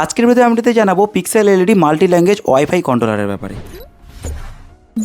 আজকের ভিডিওতে আমি জানাবো pixel LED multi language WiFi কন্ট্রোলারের ব্যাপারে।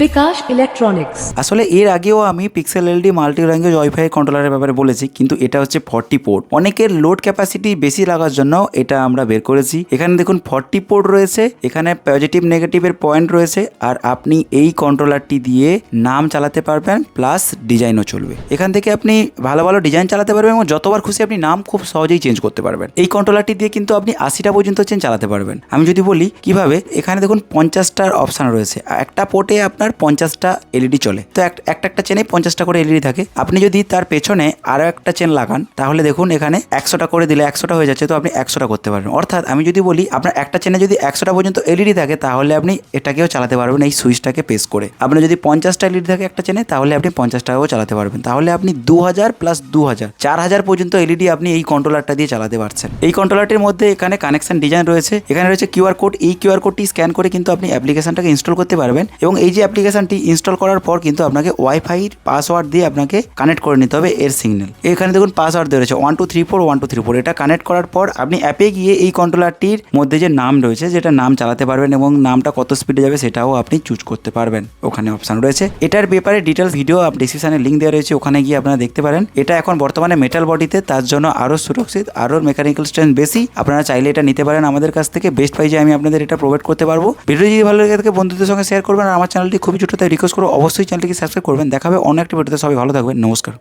বিকাশ ইলেকট্রনিক্স। আসলে এর আগেও আমি pixel LED multi language WiFi কন্ট্রোলারের ব্যাপারে বলেছি, কিন্তু এটা হচ্ছে 40 পোর্ট। অনেকের লোড ক্যাপাসিটি বেশি লাগার জন্য এটা আমরা বের করেছি। এখানে দেখুন 40 পোর্ট রয়েছে, এখানে পজিটিভ নেগেটিভের পয়েন্ট রয়েছে, আর আপনি এই কন্ট্রোলারটি দিয়ে নাম চালাতে পারবেন, প্লাস ডিজাইনও চলবে। এখান থেকে আপনি ভালো ভালো ডিজাইন চালাতে পারবেন এবং যতবার খুশি আপনি নাম খুব সহজেই চেঞ্জ করতে পারবেন। এই কন্ট্রোলারটি দিয়ে কিন্তু আপনি 80টা পর্যন্ত চেঞ্জ চালাতে পারবেন। আমি যদি বলি কিভাবে, এখানে দেখুন 50টার অপশান রয়েছে, একটা পোর্টে আপনার 50টা এলইডি চলে। তো একটা চেনে 50টা করে এলইডি থাকে। আপনি যদি তার পেছনে আরো একটা চেন লাগান, তাহলে দেখুন এখানে 100টা করে দিলে 100টা হয়ে যাচ্ছে। তো আপনি 100টা করতে পারবেন। অর্থাৎ আমি যদি বলি আপনার একটা চেনে যদি 100টা পর্যন্ত এলইডি থাকে, তাহলে আপনি এটাকেও চালাতে পারবেন এই সুইচটাকে প্রেস করে। আপনার যদি 50টা এলইডি থাকে একটা চেনে, তাহলে আপনি 50টাও চালাতে পারবেন। তাহলে আপনি 2000 প্লাস 2000 4000 পর্যন্ত এলইডি আপনি এই কন্ট্রোলারটা দিয়ে চালাতে পারছেন। এই কন্ট্রোলারটির মধ্যে এখানে কানেকশন ডিজাইন রয়েছে, এখানে রয়েছে কিউআর কোড। এই কিউআর কোডটি স্ক্যান করে কিন্তু আপনি অ্যাপ্লিকেশনটাকে ইনস্টল করতে পারবেন, এবং এই যে অ্যাপ্লিকেশনটি ইনস্টল করার পর কিন্তু আপনাকে ওয়াইফাই পাসওয়ার্ড দিয়ে আপনাকে কানেক্ট করে নিতে হবে এর সিগন্যাল। এখানে দেখুন পাসওয়ার্ড দেওয়া রয়েছে 1234 1234। এটা কানেক্ট করার পর আপনি অ্যাপে গিয়ে এই কন্ট্রোলারটির মধ্যে যে নাম রয়েছে, যেটা নাম চালাতে পারবেন এবং নামটা কত স্পিডে যাবে সেটাও আপনি চুজ করতে পারবেন। ওখানে অপশন রয়েছে। এটার ব্যাপারে ডিটেলস ভিডিও ডিসক্রিপশনে লিঙ্ক দেওয়া রয়েছে, ওখানে গিয়ে আপনারা দেখতে পারেন। এটা এখন বর্তমানে মেটাল বডিতে, তার জন্য আরও সুরক্ষিত, আরও মেকানিক্যাল স্ট্রেংথ বেশি। আপনারা চাইলে এটা নিতে পারেন আমাদের কাছ থেকে। বেস্ট প্রাইজে আমি আপনাদের এটা প্রোভাইড করতে পারবো। ভিডিও যদি ভালো লাগে থাকে বন্ধুদের সঙ্গে শেয়ার করবেন, আর আমার চ্যানেলটি খুবই ছোট, তাই রিকোয়েস্ট করবো অবশ্যই চ্যানেলটিকে সাবস্ক্রাইব করবেন। দেখাবে অন্য একটি ভিডিওতে। সবাই ভালো থাকবেন। নমস্কার।